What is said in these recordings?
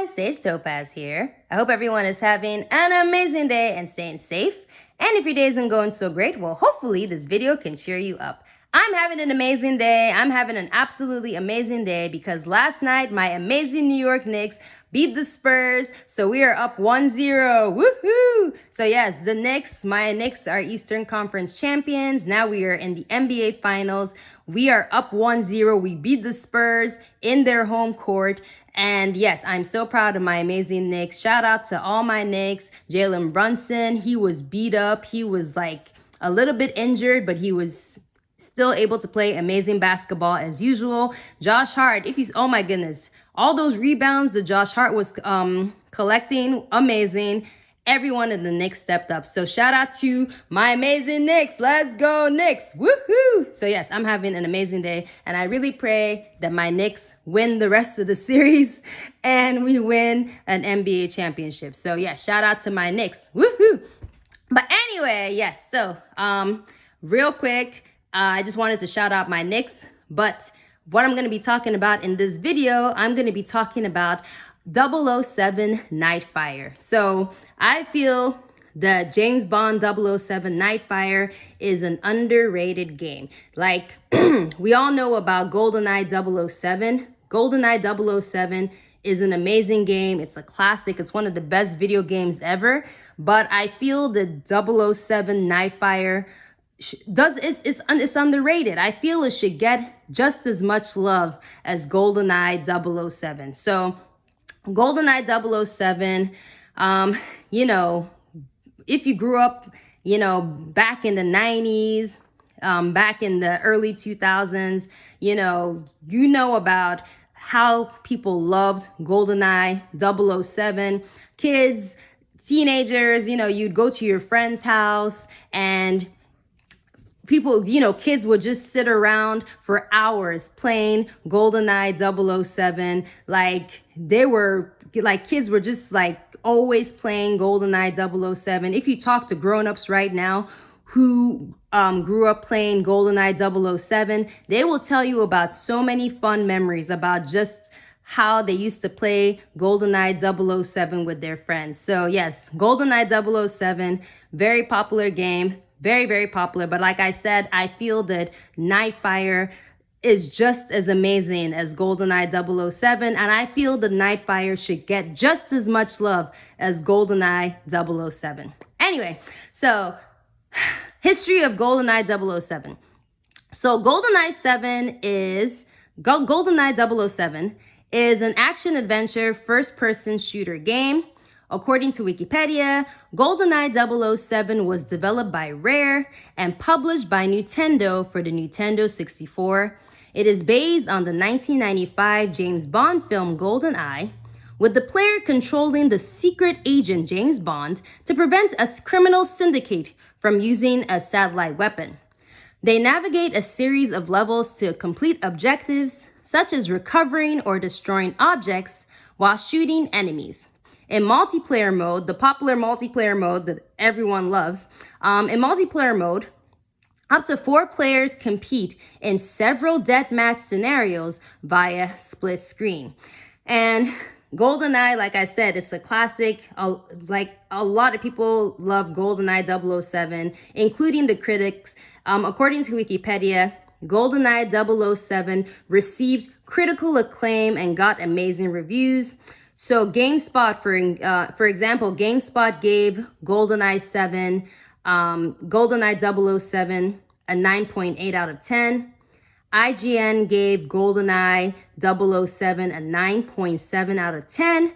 guys, Sage Topaz here. I hope everyone is having an amazing day and staying safe. And if your day isn't going so great, well, hopefully this video can cheer you up. I'm having an amazing day. I'm having an absolutely amazing day because last night my amazing New York Knicks beat the Spurs. So we are up 1-0. Woohoo! So yes, my Knicks are Eastern Conference champions. Now we are in the NBA Finals. We are up 1-0. We beat the Spurs in their home court. And yes, I'm so proud of my amazing Knicks. Shout out to all my Knicks. Jalen Brunson, he was beat up. He was like a little bit injured, but he was still able to play amazing basketball as usual. Josh Hart, oh my goodness, all those rebounds that Josh Hart was collecting, amazing. Everyone in the Knicks stepped up. So shout out to my amazing Knicks. Let's go Knicks. Woohoo! So yes, I'm having an amazing day. And I really pray that my Knicks win the rest of the series and we win an NBA championship. So yes, shout out to my Knicks. Woohoo! But anyway, yes. So real quick, I just wanted to shout out my Knicks. But what I'm going to be talking about in this video, I'm going to be talking about 007 Nightfire. So I feel that James Bond 007 Nightfire is an underrated game. Like we all know about GoldenEye 007. GoldenEye 007 is an amazing game. It's a classic. It's one of the best video games ever. But I feel that 007 Nightfire it's underrated. I feel it should get just as much love as GoldenEye 007. So GoldenEye 007, if you grew up, back in the 90s, back in the early 2000s, you know about how people loved GoldenEye 007. Kids, teenagers, you'd go to your friend's house and people, kids would just sit around for hours playing GoldenEye 007. Kids were just always playing GoldenEye 007. If you talk to grown-ups right now who grew up playing GoldenEye 007, they will tell you about so many fun memories about just how they used to play GoldenEye 007 with their friends. So yes, GoldenEye 007, very popular game. Very, very popular. But like I said, I feel that Nightfire is just as amazing as GoldenEye 007. And I feel that Nightfire should get just as much love as GoldenEye 007. Anyway, so history of GoldenEye 007. So GoldenEye 007 is an action-adventure first-person shooter game. According to Wikipedia, GoldenEye 007 was developed by Rare and published by Nintendo for the Nintendo 64. It is based on the 1995 James Bond film GoldenEye, with the player controlling the secret agent James Bond to prevent a criminal syndicate from using a satellite weapon. They navigate a series of levels to complete objectives, such as recovering or destroying objects while shooting enemies. In multiplayer mode, the popular multiplayer mode that everyone loves, in multiplayer mode, up to 4 players compete in several deathmatch scenarios via split screen. And GoldenEye, like I said, it's a classic. A lot of people love GoldenEye 007, including the critics. According to Wikipedia, GoldenEye 007 received critical acclaim and got amazing reviews. So GameSpot, for example, GameSpot gave GoldenEye 007 a 9.8 out of 10. IGN gave GoldenEye 007 a 9.7 out of 10.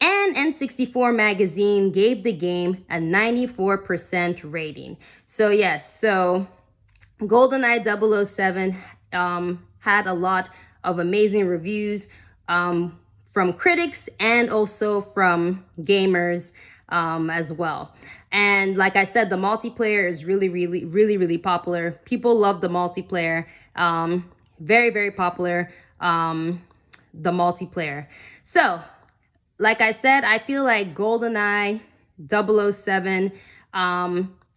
And N64 magazine gave the game a 94% rating. So yes, GoldenEye 007 had a lot of amazing reviews from critics and also from gamers as well. And like I said, the multiplayer is really popular. People love the multiplayer. Very, very popular, the multiplayer. So, like I said, I feel like GoldenEye 007,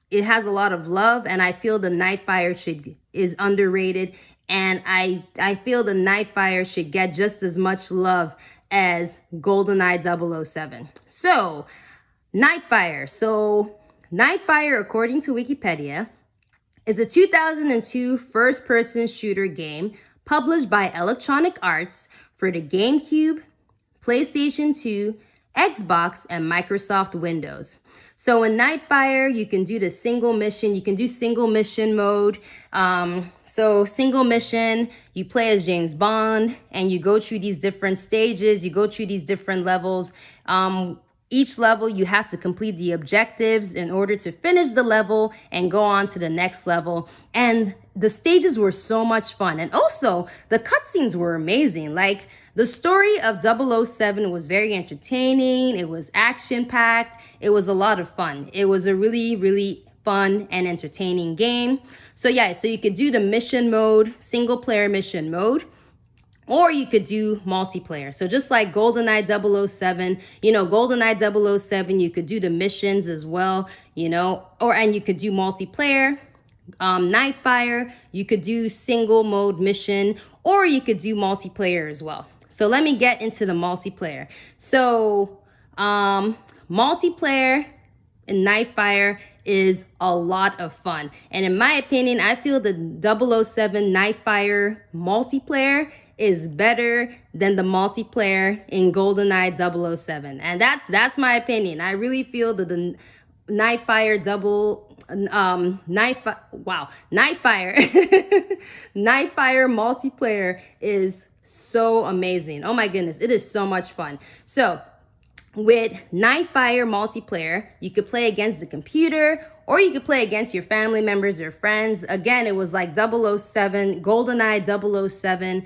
it has a lot of love, and I feel the Nightfire is underrated. And I feel the Nightfire should get just as much love as GoldenEye 007. So, Nightfire. So, Nightfire, according to Wikipedia, is a 2002 first-person shooter game published by Electronic Arts for the GameCube, PlayStation 2, Xbox, and Microsoft Windows. So in Nightfire, you can do the single mission. You can do single mission mode. So single mission, you play as James Bond and you go through these different stages. You go through these different levels. Each level, you have to complete the objectives in order to finish the level and go on to the next level. And the stages were so much fun. And also, the cutscenes were amazing. Like, the story of 007 was very entertaining. It was action-packed. It was a lot of fun. It was a really, really fun and entertaining game. So yeah, so you could do the mission mode, single-player mission mode. Or you could do multiplayer. So just like GoldenEye 007, GoldenEye 007, you could do the missions as well, and you could do multiplayer. Nightfire, you could do single mode mission, or you could do multiplayer as well. So let me get into the multiplayer. So multiplayer in Nightfire is a lot of fun. And in my opinion, I feel the 007 Nightfire multiplayer is better than the multiplayer in GoldenEye 007. And that's my opinion. I really feel that the Nightfire Nightfire multiplayer is so amazing. Oh my goodness, it is so much fun. So with Nightfire multiplayer, you could play against the computer or you could play against your family members or friends. Again, it was like 007, GoldenEye 007,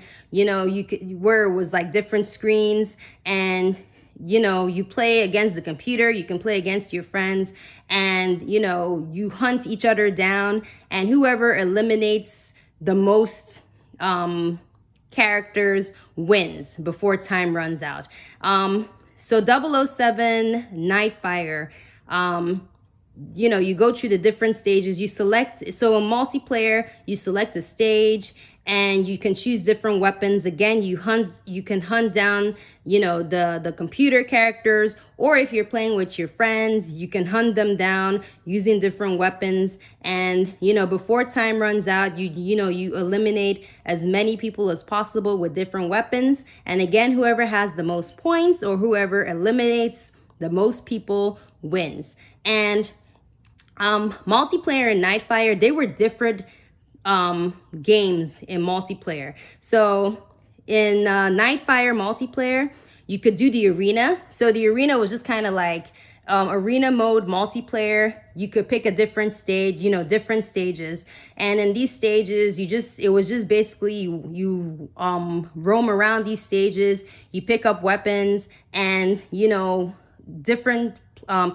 where it was like different screens and, you play against the computer, you can play against your friends and, you hunt each other down and whoever eliminates the most, characters wins before time runs out. So 007 Nightfire, you go through the different stages. You select, so in multiplayer, you select a stage and you can choose different weapons. Again, you can hunt down, the computer characters, or if you're playing with your friends, you can hunt them down using different weapons. And, before time runs out, you eliminate as many people as possible with different weapons. And again, whoever has the most points or whoever eliminates the most people wins. And multiplayer and Nightfire, they were different games in multiplayer. So in Nightfire multiplayer, you could do the arena. So the arena was just kind of like arena mode multiplayer. You could pick a different stage, different stages. And in these stages, it was just basically you roam around these stages, you pick up weapons and, different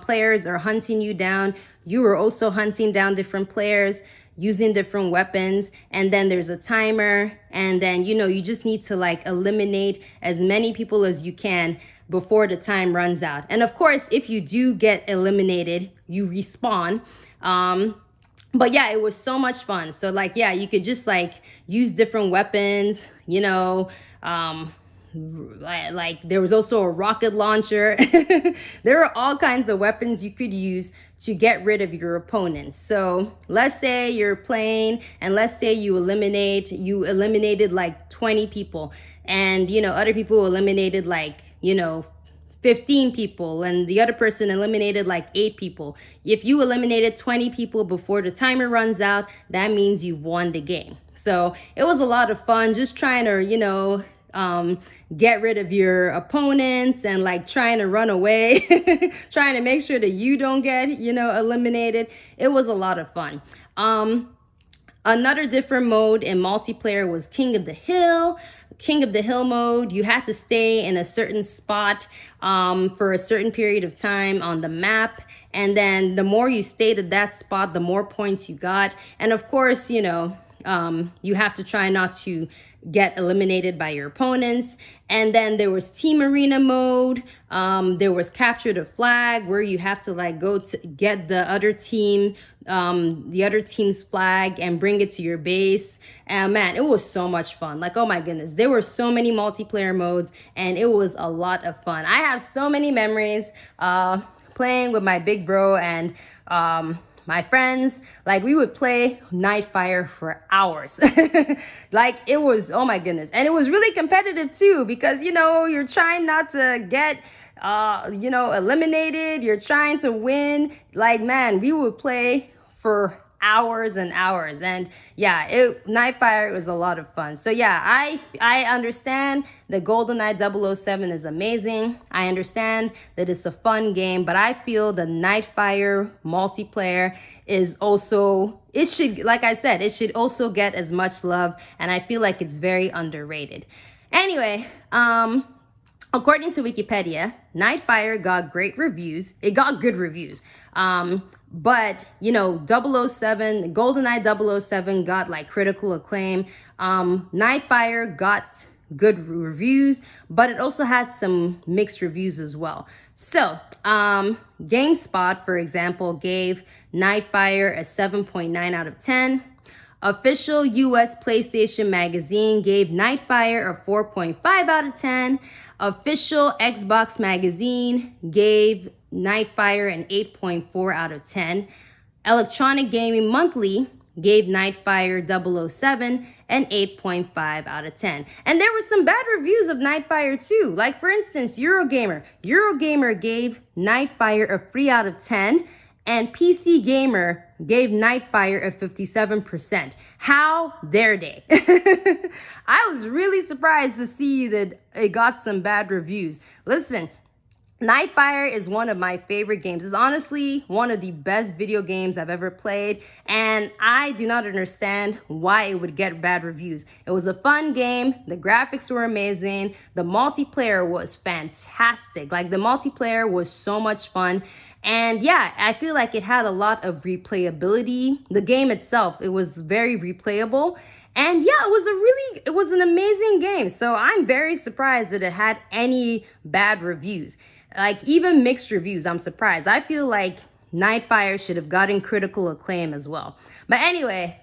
players are hunting you down. You are also hunting down different players using different weapons. And then there's a timer. And then, you just need to like eliminate as many people as you can before the time runs out. And of course, if you do get eliminated, you respawn. But yeah, it was so much fun. So like, yeah, you could just like use different weapons, like there was also a rocket launcher. There are all kinds of weapons you could use to get rid of your opponents. So let's say you're playing and let's say you eliminated like 20 people and, other people eliminated like, 15 people and the other person eliminated like 8 people. If you eliminated 20 people before the timer runs out, that means you've won the game. So it was a lot of fun just trying to, get rid of your opponents and like trying to run away, trying to make sure that you don't get, eliminated. It was a lot of fun. Another different mode in multiplayer was King of the Hill. King of the Hill mode, you had to stay in a certain spot for a certain period of time on the map. And then the more you stayed at that spot, the more points you got. And of course, you have to try not to get eliminated by your opponents. And then there was team arena mode. There was capture the flag, where you have to like go to get the other team's flag and bring it to your base. And man, it was so much fun. Like, oh my goodness, there were so many multiplayer modes and it was a lot of fun. I have so many memories playing with my big bro and my friends. Like, we would play Nightfire for hours. Like, it was, oh my goodness. And it was really competitive too, because, you know, you're trying not to get, you know, eliminated. You're trying to win. Like, man, we would play for hours and hours. And yeah, Nightfire was a lot of fun. So yeah, I understand that GoldenEye 007 is amazing. I understand that it's a fun game, but I feel the Nightfire multiplayer is also, it should, like I said, it should also get as much love, and I feel like it's very underrated. Anyway, according to Wikipedia, Nightfire got great reviews. It got good reviews. But, you know, 007, GoldenEye 007 got like critical acclaim. Nightfire got good reviews, but it also had some mixed reviews as well. So, GameSpot, for example, gave Nightfire a 7.9 out of 10. Official US PlayStation Magazine gave Nightfire a 4.5 out of 10. Official Xbox Magazine gave Nightfire an 8.4 out of 10. Electronic Gaming Monthly gave Nightfire 007 an 8.5 out of 10. And there were some bad reviews of Nightfire too. Like, for instance, Eurogamer. Eurogamer gave Nightfire a 3 out of 10. And PC Gamer gave Nightfire a 57%. How dare they? I was really surprised to see that it got some bad reviews. Listen, Nightfire is one of my favorite games. It's honestly one of the best video games I've ever played, and I do not understand why it would get bad reviews. It was a fun game. The graphics were amazing. The multiplayer was fantastic. Like, the multiplayer was so much fun. And yeah, I feel like it had a lot of replayability. The game itself, it was very replayable. And yeah, it was an amazing game. So I'm very surprised that it had any bad reviews. Like, even mixed reviews, I'm surprised. I feel like Nightfire should have gotten critical acclaim as well. But anyway,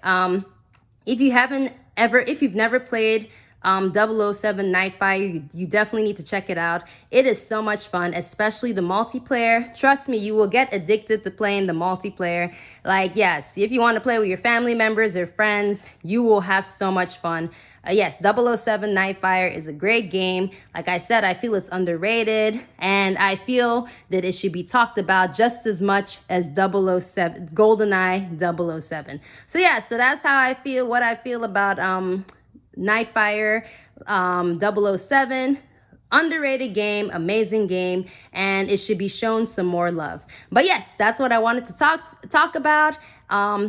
if you've never played 007 Nightfire, you definitely need to check it out. It is so much fun, especially the multiplayer. Trust me, you will get addicted to playing the multiplayer. Like, yes, if you want to play with your family members or friends, you will have so much fun. Yes, 007 Nightfire is a great game. Like I said, I feel it's underrated, and I feel that it should be talked about just as much as 007, GoldenEye 007. So yeah, so that's how I feel, what I feel about Nightfire 007. Underrated game, amazing game, and it should be shown some more love. But yes, that's what I wanted to talk about.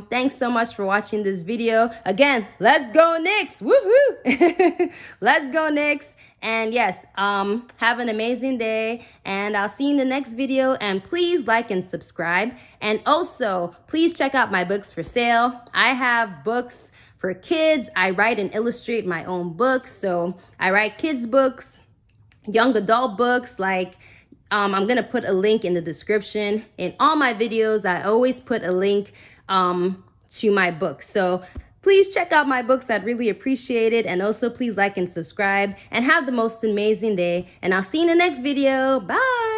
Thanks so much for watching this video. Again, let's go Knicks! Woohoo! Let's go Knicks! And yes, have an amazing day, and I'll see you in the next video. And please like and subscribe. And also, please check out my books for sale. I have books for kids. I write and illustrate my own books. So I write kids books, young adult books. Like, I'm gonna put a link in the description. In all my videos, I always put a link to my books. So please check out my books. I'd really appreciate it. And also, please like and subscribe, and have the most amazing day. And I'll see you in the next video. Bye.